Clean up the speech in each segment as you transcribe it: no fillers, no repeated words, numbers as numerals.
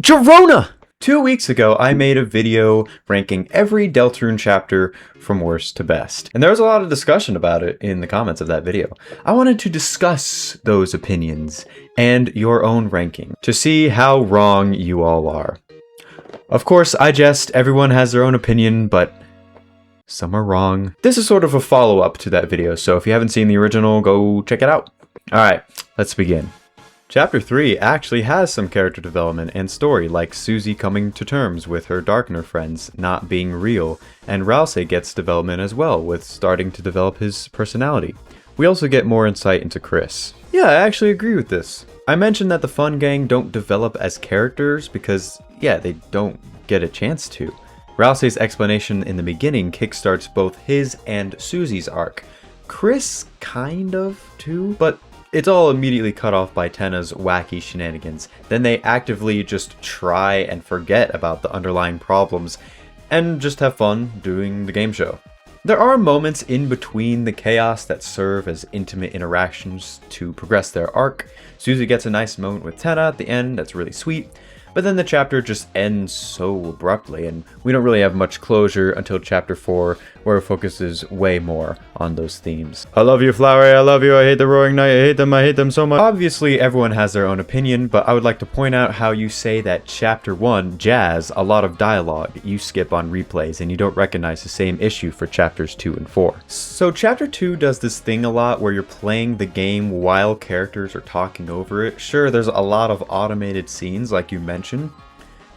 Sharona! 2 weeks ago, I made a video ranking every Deltarune chapter from worst to best. And there was a lot of discussion about it in the comments of that video. I wanted to discuss those opinions and your own ranking to see how wrong you all are. Of course, I jest, everyone has their own opinion, but some are wrong. This is sort of a follow-up to that video, so if you haven't seen the original, go check it out. Alright, let's begin. Chapter 3 actually has some character development and story, like Susie coming to terms with her Darkner friends not being real, and Rousey gets development as well, with starting to develop his personality. We also get more insight into Chris. Yeah, I actually agree with this. I mentioned that the Fun Gang don't develop as characters because, yeah, they don't get a chance to. Rousey's explanation in the beginning kickstarts both his and Susie's arc. Chris kind of, too, but it's all immediately cut off by Tenna's wacky shenanigans. Then they actively just try and forget about the underlying problems and just have fun doing the game show. There are moments in between the chaos that serve as intimate interactions to progress their arc. Susie gets a nice moment with Tenna at the end that's really sweet, but then the chapter just ends so abruptly, and we don't really have much closure until chapter 4, where it focuses way more on those themes. I love you, Flowery, I love you, I hate the Roaring Knight, I hate them so much. Obviously, everyone has their own opinion, but I would like to point out how you say that chapter 1, Jazz, a lot of dialogue, you skip on replays, and you don't recognize the same issue for chapters 2 and 4. So chapter 2 does this thing a lot where you're playing the game while characters are talking over it. Sure, there's a lot of automated scenes, like you mentioned,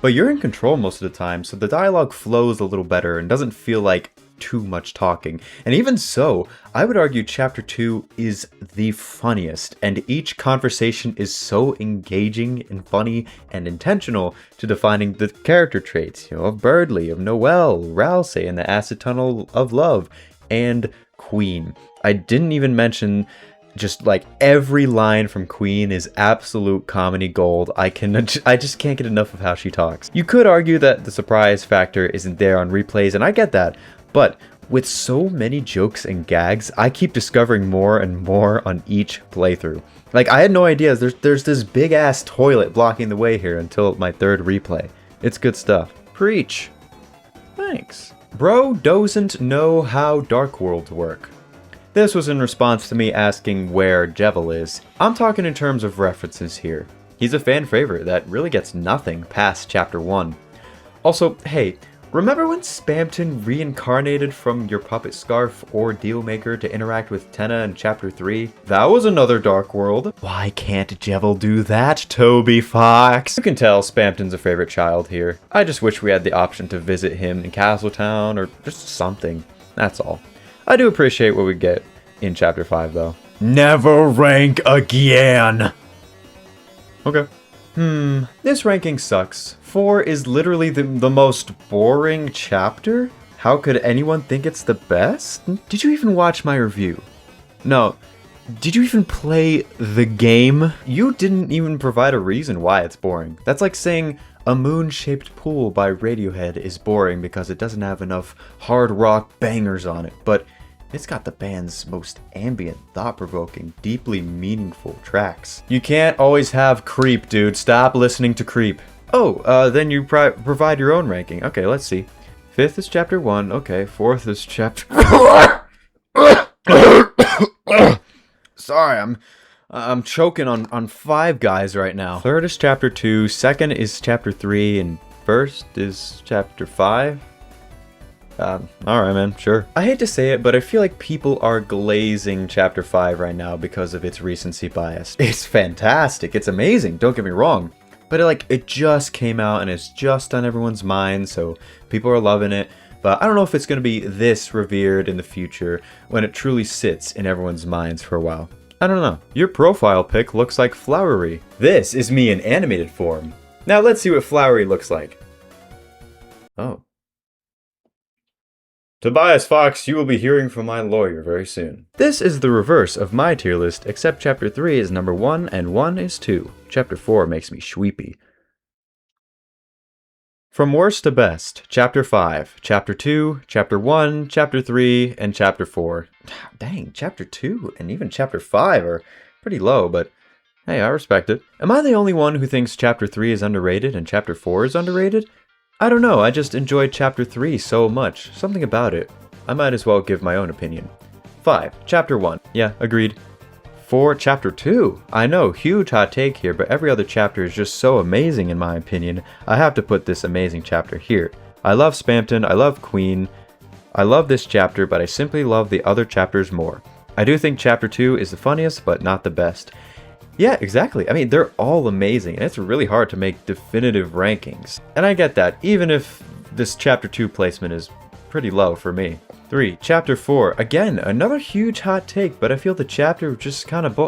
but you're in control most of the time, so the dialogue flows a little better and doesn't feel like too much talking. And even so, I would argue chapter 2 is the funniest, and each conversation is so engaging and funny and intentional to defining the character traits, of Birdly, of Noelle, Rousey, and the Acid Tunnel of Love, and Queen. I didn't even mention just like every line from Queen is absolute comedy gold. I just can't get enough of how she talks. You could argue that the surprise factor isn't there on replays, and I get that, but with so many jokes and gags, I keep discovering more and more on each playthrough. Like, I had no idea there's this big ass toilet blocking the way here until my third replay. It's good stuff. Preach. Thanks. Bro doesn't know how Dark Worlds work. This was in response to me asking where Jevil is. I'm talking in terms of references here. He's a fan favorite that really gets nothing past chapter 1. Also, hey, remember when Spamton reincarnated from your puppet scarf or Dealmaker to interact with Tenna in chapter 3? That was another Dark World. Why can't Jevil do that, Toby Fox? You can tell Spamton's a favorite child here. I just wish we had the option to visit him in Castletown or just something. That's all. I do appreciate what we get in chapter 5 though. Never rank again! Okay. This ranking sucks. 4 is literally the most boring chapter? How could anyone think it's the best? Did you even watch my review? No. Did you even play the game? You didn't even provide a reason why it's boring. That's like saying A Moon-Shaped Pool by Radiohead is boring because it doesn't have enough hard rock bangers on it, but it's got the band's most ambient, thought-provoking, deeply meaningful tracks. You can't always have Creep, dude. Stop listening to Creep. Oh, then you provide your own ranking. Okay, let's see. 5th is chapter 1. Okay, 4th is chapter... Sorry, I'm choking on Five Guys right now. 3rd is chapter 2, 2nd is chapter 3, and 1st is chapter 5. Alright man, sure. I hate to say it, but I feel like people are glazing chapter 5 right now because of its recency bias. It's fantastic, it's amazing, don't get me wrong. But it just came out and it's just on everyone's mind, so people are loving it. But I don't know if it's going to be this revered in the future when it truly sits in everyone's minds for a while. I don't know. Your profile pic looks like Flowery. This is me in animated form. Now let's see what Flowery looks like. Oh. Tobias Fox, you will be hearing from my lawyer very soon. This is the reverse of my tier list, except chapter 3 is number 1 and 1 is 2. Chapter 4 makes me shweepy. From worst to best, chapter 5, chapter 2, chapter 1, chapter 3, and chapter 4. Dang, chapter 2 and even chapter 5 are pretty low, but Hey, I respect it. Am I the only one who thinks Chapter 3 is underrated and Chapter 4 is underrated? I don't know, I just enjoyed Chapter 3 so much. Something about it. I might as well give my own opinion. 5. Chapter 1. Yeah, agreed. 4. Chapter 2. I know, huge hot take here, but every other chapter is just so amazing in my opinion. I have to put this amazing chapter here. I love Spamton, I love Queen. I love this chapter, but I simply love the other chapters more. I do think Chapter 2 is the funniest, but not the best. Yeah, exactly. I mean, they're all amazing, and it's really hard to make definitive rankings. And I get that, even if this Chapter 2 placement is pretty low for me. 3. Chapter 4. Again, another huge hot take, but I feel the chapter just kind of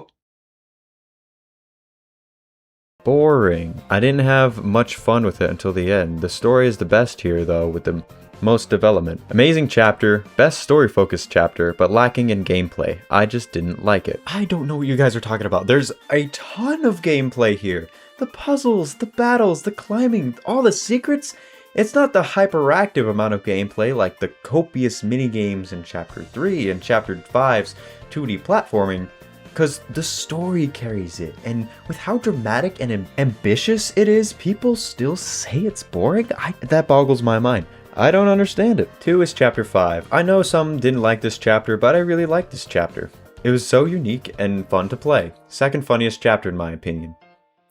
boring. I didn't have much fun with it until the end. The story is the best here, though, with the most development. Amazing chapter, best story-focused chapter, but lacking in gameplay. I just didn't like it. I don't know what you guys are talking about. There's a ton of gameplay here. The puzzles, the battles, the climbing, all the secrets. It's not the hyperactive amount of gameplay like the copious minigames in Chapter 3 and Chapter 5's 2D platforming, because the story carries it, and with how dramatic and ambitious it is, people still say it's boring? That boggles my mind. I don't understand it. 2 is Chapter 5. I know some didn't like this chapter, but I really liked this chapter. It was so unique and fun to play. Second funniest chapter in my opinion.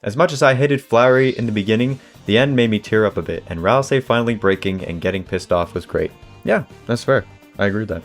As much as I hated Flowery in the beginning, the end made me tear up a bit, and Ralsei finally breaking and getting pissed off was great. Yeah, that's fair. I agree with that.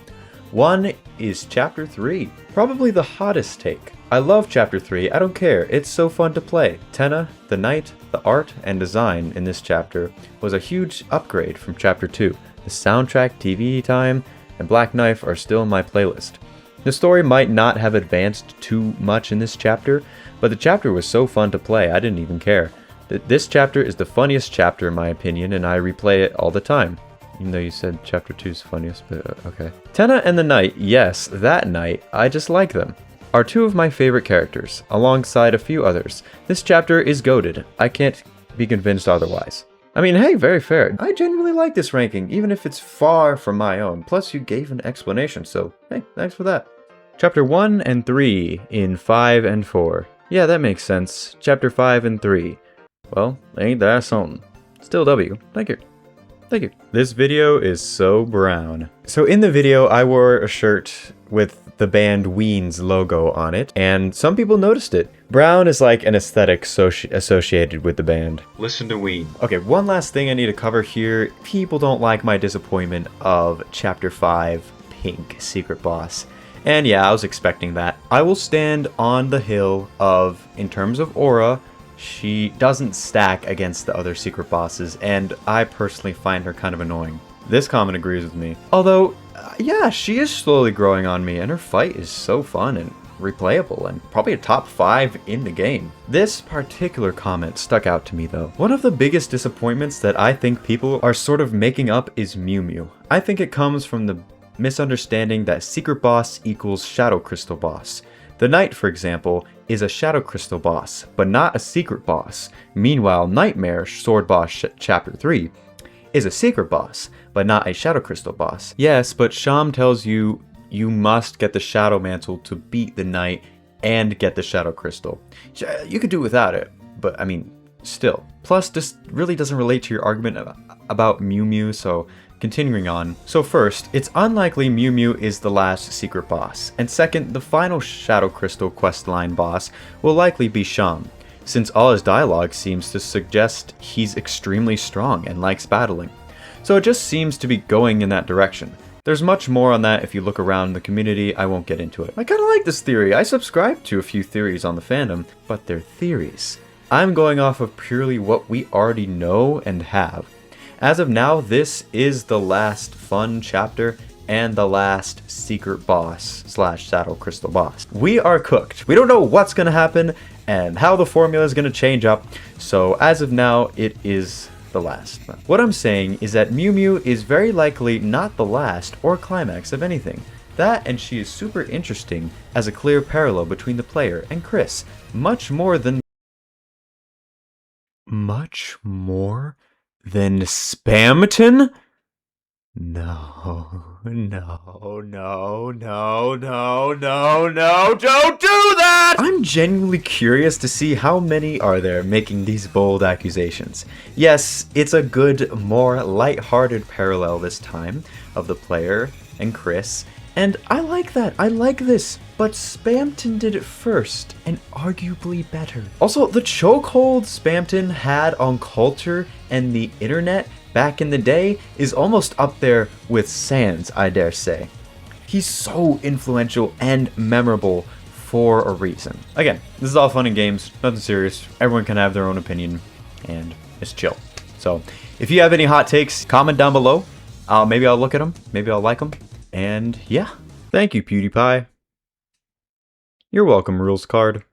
1 is Chapter 3. Probably the hottest take. I love Chapter 3, I don't care, it's so fun to play. Tenna, the knight, the art, and design in this chapter was a huge upgrade from Chapter 2. The soundtrack, TV time, and Black Knife are still in my playlist. The story might not have advanced too much in this chapter, but the chapter was so fun to play I didn't even care. This chapter is the funniest chapter in my opinion, and I replay it all the time. Even though you said Chapter 2 is funniest, but okay. Tenna and the Knight, yes, that Knight, I just like them, are two of my favorite characters, alongside a few others. This chapter is goated. I can't be convinced otherwise. I mean, hey, very fair. I genuinely like this ranking, even if it's far from my own. Plus, you gave an explanation, so hey, thanks for that. Chapter 1 and 3 in 5 and 4. Yeah, that makes sense. Chapter 5 and 3. Well, ain't that something. Still W. Thank you. Thank you. This video is so brown. So in the video, I wore a shirt with the band Ween's logo on it, and some people noticed it. Brown is like an aesthetic associated with the band. Listen to Ween. Okay, one last thing I need to cover here. People don't like my disappointment of Chapter 5, Pink, Secret Boss. And yeah, I was expecting that. I will stand on the hill of, in terms of aura, she doesn't stack against the other secret bosses, and I personally find her kind of annoying. This comment agrees with me. Although, yeah, she is slowly growing on me, and her fight is so fun and replayable, and probably a top 5 in the game. This particular comment stuck out to me though. One of the biggest disappointments that I think people are sort of making up is MewMew. I think it comes from the misunderstanding that secret boss equals shadow crystal boss. The Knight, for example, is a Shadow Crystal boss, but not a secret boss. Meanwhile, Nightmare, Sword Boss Chapter 3, is a secret boss, but not a Shadow Crystal boss. Yes, but Sham tells you you must get the Shadow Mantle to beat the Knight and get the Shadow Crystal. You could do without it, but I mean, still. Plus, this really doesn't relate to your argument about MewMew, so continuing on. So first, it's unlikely MewMew is the last secret boss, and second, the final Shadow Crystal questline boss will likely be Sham, since all his dialogue seems to suggest he's extremely strong and likes battling. So it just seems to be going in that direction. There's much more on that if you look around the community, I won't get into it. I kinda like this theory. I subscribe to a few theories on the fandom, but they're theories. I'm going off of purely what we already know and have. As of now, this is the last fun chapter and the last secret boss / Shadow Crystal boss. We are cooked. We don't know what's going to happen and how the formula is going to change up, so as of now, it is the last. What I'm saying is that MewMew is very likely not the last or climax of anything. That, and she is super interesting as a clear parallel between the player and Chris. Much more than Spamton? No, no, no, no, no, no, no, don't do that! I'm genuinely curious to see how many are there making these bold accusations. Yes, it's a good, more light-hearted parallel this time of the player and Chris, and I like that, I like this, but Spamton did it first, and arguably better. Also, the chokehold Spamton had on culture and the internet back in the day is almost up there with Sans, I dare say. He's so influential and memorable for a reason. Again, this is all fun and games, nothing serious. Everyone can have their own opinion, and it's chill. So, if you have any hot takes, comment down below. Maybe I'll look at them, maybe I'll like them, and yeah. Thank you, PewDiePie. You're welcome, Rules Card.